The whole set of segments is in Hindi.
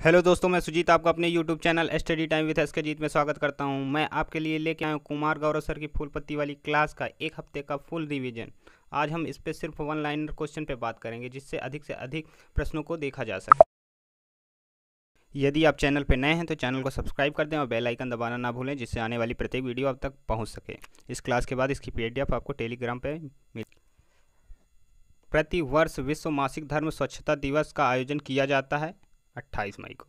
हेलो दोस्तों, मैं सुजीत आपका अपने YouTube channel study time with S के जीत में स्वागत करता हूं। मैं आपके लिए लेके आया हूं कुमार गौरव सर की फूल पत्ती वाली क्लास का एक हफ्ते का फुल रिवीजन। आज हम इस पे सिर्फ वन लाइनर क्वेश्चन पे बात करेंगे, जिससे अधिक प्रश्नों को देखा जा सके। यदि आप चैनल पे नए हैं तो चैनल को सब्सक्राइब कर दें और बेल आइकन दबाना ना भूलें, जिससे आने वाली प्रत्येक वीडियो आप तक पहुँच सके। इस क्लास के बाद इसकी PDF आपको टेलीग्राम पर मिल। प्रति वर्ष विश्व मासिक धर्म स्वच्छता दिवस का आयोजन किया जाता है 28 मई को।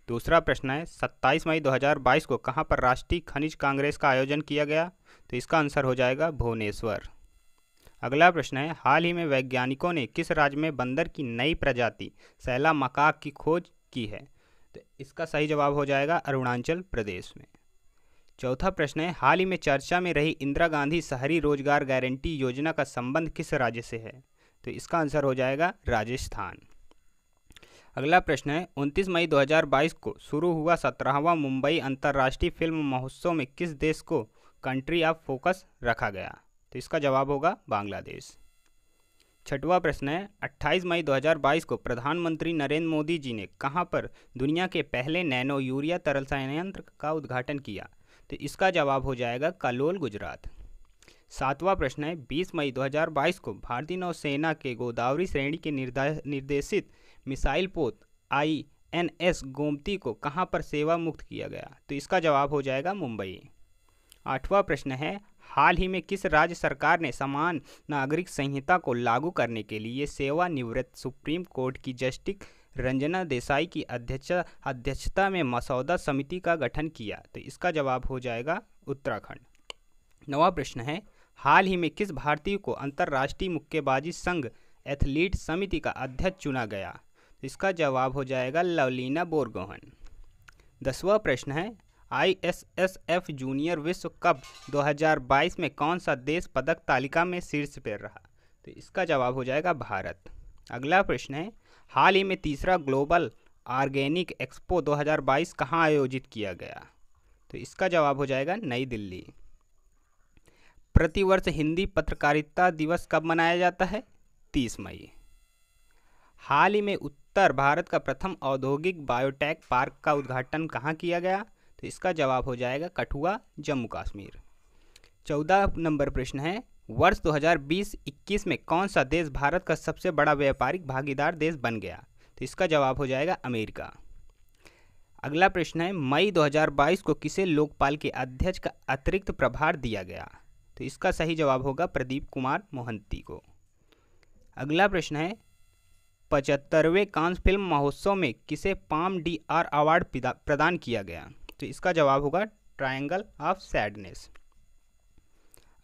दूसरा प्रश्न है 27 मई 2022 को कहाँ पर राष्ट्रीय खनिज कांग्रेस का आयोजन किया गया? तो इसका आंसर हो जाएगा भुवनेश्वर। अगला प्रश्न है हाल ही में वैज्ञानिकों ने किस राज्य में बंदर की नई प्रजाति सैला मकाक की खोज की है? तो इसका सही जवाब हो जाएगा अरुणाचल प्रदेश में। चौथा प्रश्न है हाल ही में चर्चा में रही इंदिरा गांधी शहरी रोजगार गारंटी योजना का संबंध किस राज्य से है? तो इसका आंसर हो जाएगा राजस्थान। अगला प्रश्न है 29 मई 2022 को शुरू हुआ 17वां मुंबई अंतर्राष्ट्रीय फिल्म महोत्सव में किस देश को कंट्री ऑफ फोकस रखा गया? तो इसका जवाब होगा बांग्लादेश। छठवां प्रश्न है 28 मई 2022 को प्रधानमंत्री नरेंद्र मोदी जी ने कहां पर दुनिया के पहले नैनो यूरिया तरल संयंत्र का उद्घाटन किया? तो इसका जवाब हो जाएगा कलोल, गुजरात। सातवां प्रश्न है 20 मई 2022 को भारतीय नौसेना के गोदावरी श्रेणी के निर्देशित मिसाइल पोत INS गोमती को कहां पर सेवा मुक्त किया गया? तो इसका जवाब हो जाएगा मुंबई। आठवां प्रश्न है हाल ही में किस राज्य सरकार ने समान नागरिक संहिता को लागू करने के लिए सेवानिवृत्त सुप्रीम कोर्ट की जस्टिस रंजना देसाई की अध्यक्षता में मसौदा समिति का गठन किया? तो इसका जवाब हो जाएगा उत्तराखंड। नवा प्रश्न है हाल ही में किस भारतीय को अंतर्राष्ट्रीय मुक्केबाजी संघ एथलीट समिति का अध्यक्ष चुना गया? इसका जवाब हो जाएगा लवलीना बोरगोहन। 10वां प्रश्न है ISSF जूनियर विश्व कप 2022 में कौन सा देश पदक तालिका में शीर्ष पर रहा? तो इसका जवाब हो जाएगा भारत। अगला प्रश्न है हाल ही में तीसरा ग्लोबल ऑर्गेनिक एक्सपो 2022 कहाँ आयोजित किया गया? तो इसका जवाब हो जाएगा नई दिल्ली। प्रतिवर्ष हिंदी पत्रकारिता दिवस कब मनाया जाता है? 30 मई। हाल ही में उत्तर भारत का प्रथम औद्योगिक बायोटेक पार्क का उद्घाटन कहाँ किया गया? तो इसका जवाब हो जाएगा कठुआ, जम्मू कश्मीर। 14 नंबर प्रश्न है वर्ष 2020-21 में कौन सा देश भारत का सबसे बड़ा व्यापारिक भागीदार देश बन गया? तो इसका जवाब हो जाएगा अमेरिका। अगला प्रश्न है मई 2022 को किसे लोकपाल के अध्यक्ष का अतिरिक्त प्रभार दिया गया? तो इसका सही जवाब होगा प्रदीप कुमार मोहंती को। अगला प्रश्न है 75वें कांस फिल्म महोत्सव में किसे पाम DR अवार्ड प्रदान किया गया? तो इसका जवाब होगा ट्रायंगल ऑफ सैडनेस।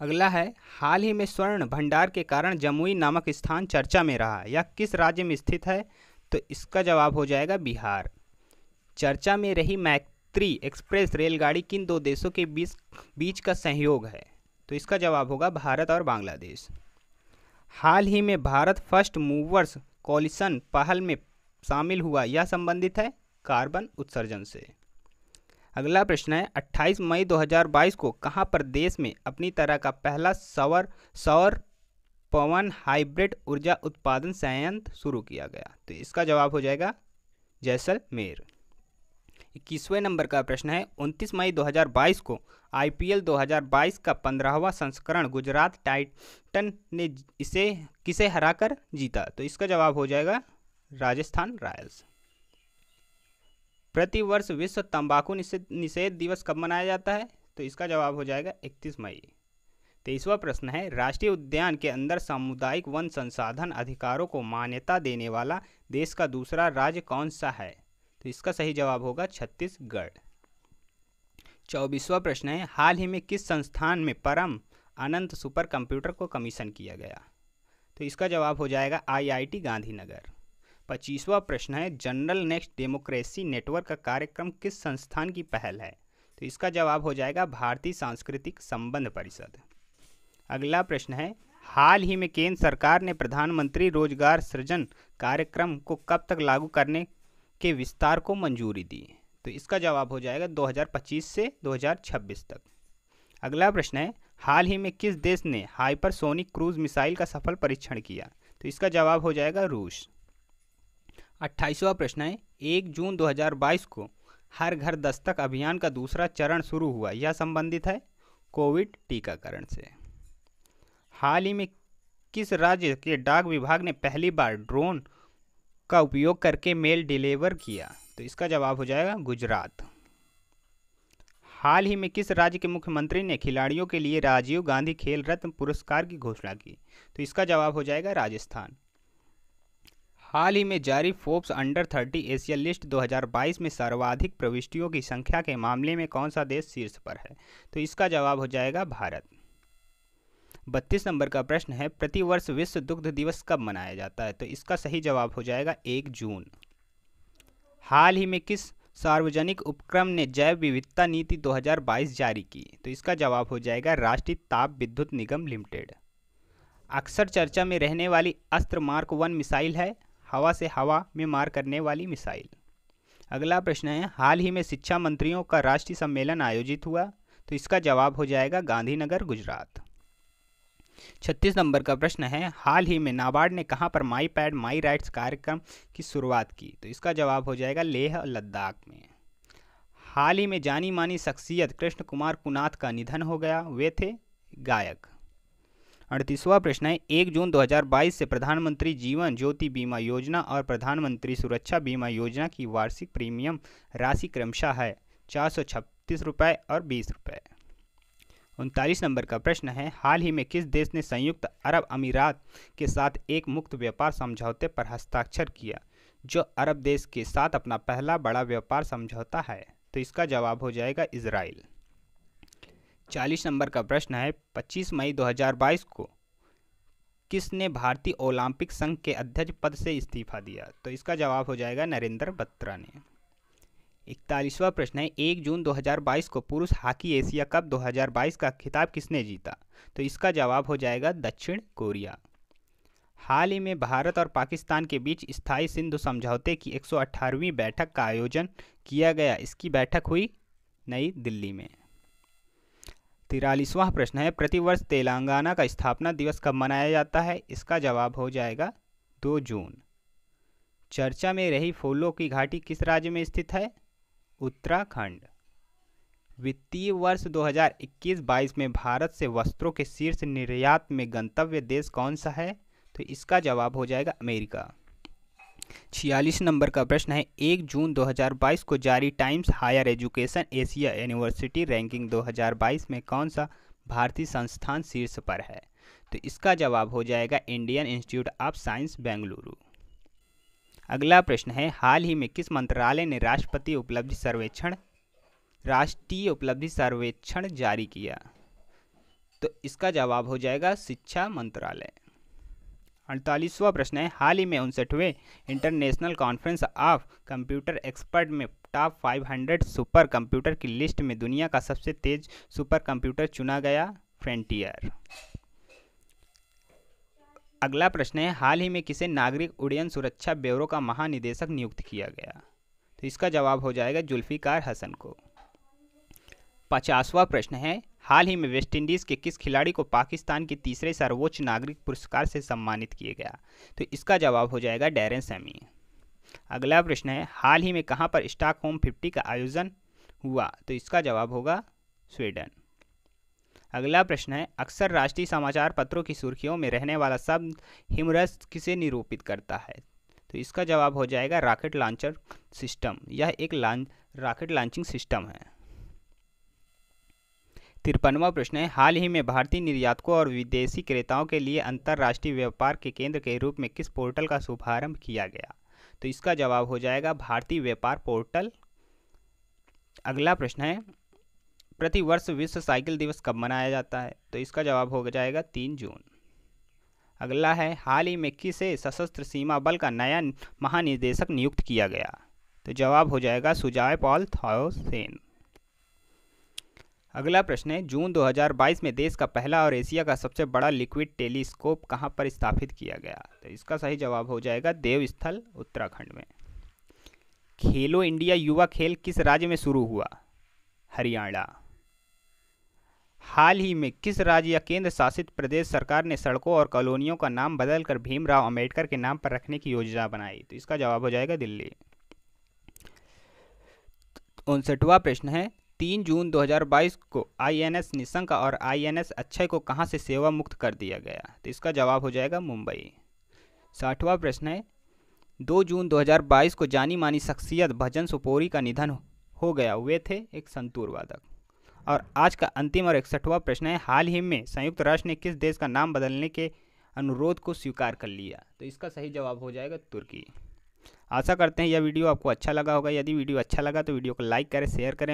अगला है हाल ही में स्वर्ण भंडार के कारण जमुई नामक स्थान चर्चा में रहा, यह किस राज्य में स्थित है? तो इसका जवाब हो जाएगा बिहार। चर्चा में रही मैत्री एक्सप्रेस रेलगाड़ी किन दो देशों के बीच का सहयोग है? तो इसका जवाब होगा भारत और बांग्लादेश। हाल ही में भारत फर्स्ट मूवर्स कोलिशन पहल में शामिल हुआ, यह संबंधित है कार्बन उत्सर्जन से। अगला प्रश्न है 28 मई 2022 को कहां पर देश में अपनी तरह का पहला सौर पवन हाइब्रिड ऊर्जा उत्पादन संयंत्र शुरू किया गया? तो इसका जवाब हो जाएगा जैसलमेर। 21वें नंबर का प्रश्न है 29 मई 2022 को IPL 2022 का 15वां संस्करण गुजरात टाइटन ने इसे किसे हराकर जीता? तो इसका जवाब हो जाएगा राजस्थान रॉयल्स। प्रतिवर्ष विश्व तंबाकू निषेध दिवस कब मनाया जाता है? तो इसका जवाब हो जाएगा 31 मई। 23वां प्रश्न है राष्ट्रीय उद्यान के अंदर सामुदायिक वन संसाधन अधिकारों को मान्यता देने वाला देश का दूसरा राज्य कौन सा है? तो इसका सही जवाब होगा छत्तीसगढ़। 24वां प्रश्न है हाल ही में किस संस्थान में परम अनंत सुपर कंप्यूटर को कमीशन किया गया? तो इसका जवाब हो जाएगा IIT गांधीनगर। 25वां प्रश्न है जनरल नेक्स्ट डेमोक्रेसी नेटवर्क का कार्यक्रम किस संस्थान की पहल है? तो इसका जवाब हो जाएगा भारतीय सांस्कृतिक संबंध परिषद। अगला प्रश्न है हाल ही में केंद्र सरकार ने प्रधानमंत्री रोजगार सृजन कार्यक्रम को कब तक लागू करने के विस्तार को मंजूरी दी? तो इसका जवाब हो जाएगा 2025 से 2026 तक। अगला प्रश्न है हाल ही में किस देश ने हाइपरसोनिक क्रूज मिसाइल का सफल परीक्षण किया? तो इसका जवाब हो जाएगा रूस। 28वां प्रश्न है 1 जून 2022 को हर घर दस्तक अभियान का दूसरा चरण शुरू हुआ। यह संबंधित है कोविड टीकाकरण से। हाल ही में किस राज्य के डाक विभाग ने पहली बार ड्रोन का उपयोग करके मेल डिलीवर किया? तो इसका जवाब हो जाएगा गुजरात। हाल ही में किस राज्य के मुख्यमंत्री ने खिलाड़ियों के लिए राजीव गांधी खेल रत्न पुरस्कार की घोषणा की? तो इसका जवाब हो जाएगा राजस्थान। हाल ही में जारी फोर्ब्स अंडर 30 एशिया लिस्ट 2022 में सर्वाधिक प्रविष्टियों की संख्या के मामले में कौन सा देश शीर्ष पर है? तो इसका जवाब हो जाएगा भारत। 32 नंबर का प्रश्न है, प्रतिवर्ष विश्व दुग्ध दिवस कब मनाया जाता है? तो इसका सही जवाब हो जाएगा 1 जून। हाल ही में किस सार्वजनिक उपक्रम ने जैव विविधता नीति 2022 जारी की? तो इसका जवाब हो जाएगा राष्ट्रीय ताप विद्युत निगम लिमिटेड। अक्सर चर्चा में रहने वाली अस्त्र मार्क 1 मिसाइल है हवा से हवा में मार करने वाली मिसाइल। अगला प्रश्न है, हाल ही में शिक्षा मंत्रियों का राष्ट्रीय सम्मेलन आयोजित हुआ? तो इसका जवाब हो जाएगा गांधीनगर, गुजरात। 36 नंबर का प्रश्न है, हाल ही में नाबार्ड ने कहां पर माई पैड माई राइट्स कार्यक्रम की शुरुआत की? तो इसका जवाब हो जाएगा लेह, लद्दाख में। हाल ही में जानी मानी शख्सियत कृष्ण कुमार कुनाथ का निधन हो गया, वे थे गायक। 38वां प्रश्न है, 1 जून 2022 से प्रधानमंत्री जीवन ज्योति बीमा योजना और प्रधानमंत्री सुरक्षा बीमा योजना की वार्षिक प्रीमियम राशि क्रमशः है 436 रुपये और 20 रुपये। 39 नंबर का प्रश्न है, हाल ही में किस देश ने संयुक्त अरब अमीरात के साथ एक मुक्त व्यापार समझौते पर हस्ताक्षर किया, जो अरब देश के साथ अपना पहला बड़ा व्यापार समझौता है? तो इसका जवाब हो जाएगा इजराइल। 40 नंबर का प्रश्न है, 25 मई 2022 को किसने भारतीय ओलंपिक संघ के अध्यक्ष पद से इस्तीफा दिया? तो इसका जवाब हो जाएगा नरेंद्र बत्रा ने। 41वां प्रश्न है, 1 जून 2022 को पुरुष हॉकी एशिया कप 2022 का खिताब किसने जीता? तो इसका जवाब हो जाएगा दक्षिण कोरिया। हाल ही में भारत और पाकिस्तान के बीच स्थायी सिंधु समझौते की 118वीं बैठक का आयोजन किया गया। इसकी बैठक हुई नई दिल्ली में। 43वां प्रश्न है, प्रतिवर्ष तेलंगाना का स्थापना दिवस कब मनाया जाता है? इसका जवाब हो जाएगा 2 जून। चर्चा में रही फूलों की घाटी किस राज्य में स्थित है? उत्तराखंड। वित्तीय वर्ष 2021-22 में भारत से वस्त्रों के शीर्ष निर्यात में गंतव्य देश कौन सा है? तो इसका जवाब हो जाएगा अमेरिका। 46 नंबर का प्रश्न है, 1 जून 2022 को जारी Times Higher Education Asia University ranking 2022 में कौन सा भारतीय संस्थान शीर्ष पर है? तो इसका जवाब हो जाएगा Indian institute of science Bengaluru. अगला प्रश्न है, हाल ही में किस मंत्रालय ने राष्ट्रीय उपलब्धि सर्वेक्षण जारी किया? तो इसका जवाब हो जाएगा शिक्षा मंत्रालय। 48वां प्रश्न है, हाल ही में 59वें international conference of computer expert में टॉप 500 सुपर कंप्यूटर की लिस्ट में दुनिया का सबसे तेज सुपर कंप्यूटर चुना गया, फ्रंटियर। अगला प्रश्न है, हाल ही में किसे नागरिक उड्डयन सुरक्षा ब्यूरो का महानिदेशक नियुक्त किया गया? तो इसका जवाब हो जाएगा जुल्फिकार हसन को। 50वां प्रश्न है, हाल ही में वेस्टइंडीज़ के किस खिलाड़ी को पाकिस्तान के तीसरे सर्वोच्च नागरिक पुरस्कार से सम्मानित किया गया? तो इसका जवाब हो जाएगा डैरेन सैमी। अगला प्रश्न है, हाल ही में कहां पर स्टॉकहोम 50 का आयोजन हुआ? तो इसका जवाब होगा स्वीडन। अगला प्रश्न है, अक्सर राष्ट्रीय समाचार पत्रों की सुर्खियों में रहने वाला शब्द हिमरस किसे निरूपित करता है? तो इसका जवाब हो जाएगा रॉकेट लॉन्चर सिस्टम। यह एक रॉकेट लॉन्चिंग सिस्टम है। 53वां प्रश्न है, हाल ही में भारतीय निर्यातकों और विदेशी क्रेताओं के लिए अंतर्राष्ट्रीय व्यापार के केंद्र के रूप में किस पोर्टल का शुभारंभ किया गया? तो इसका जवाब हो जाएगा भारतीय व्यापार पोर्टल। अगला प्रश्न है, प्रतिवर्ष विश्व साइकिल दिवस कब मनाया जाता है? तो इसका जवाब हो जाएगा 3 जून। अगला है, हाल ही में किसे सशस्त्र सीमा बल का नया महानिदेशक नियुक्त किया गया? तो जवाब हो जाएगा सुजॉय पॉल थॉसेन। अगला प्रश्न है, जून 2022 में देश का पहला और एशिया का सबसे बड़ा लिक्विड टेलीस्कोप कहां पर स्थापित किया गया? तो इसका सही जवाब हो जाएगा देवस्थल, उत्तराखंड में। खेलो इंडिया युवा खेल किस राज्य में शुरू हुआ? हरियाणा। हाल ही में किस राज्य या केंद्र शासित प्रदेश सरकार ने सड़कों और कॉलोनियों का नाम बदलकर भीमराव अंबेडकर के नाम पर रखने की योजना बनाई? तो इसका जवाब हो जाएगा दिल्ली। 59वां प्रश्न है 3 जून 2022 को INS निशंक और INS अक्षय को कहां से सेवा मुक्त कर दिया गया? तो इसका जवाब हो जाएगा मुंबई। 60वां प्रश्न है 2 जून 2022 को जानी मानी शख्सियत भजन सुपोरी का निधन हो गया, वे थे एक संतूर वादक। और आज का अंतिम और 61वां प्रश्न है हाल ही में संयुक्त राष्ट्र ने किस देश का नाम बदलने के अनुरोध को स्वीकार कर लिया? तो इसका सही जवाब हो जाएगा तुर्की। आशा करते हैं यह वीडियो आपको अच्छा लगा होगा। यदि वीडियो अच्छा लगा तो वीडियो को लाइक करें, शेयर करें।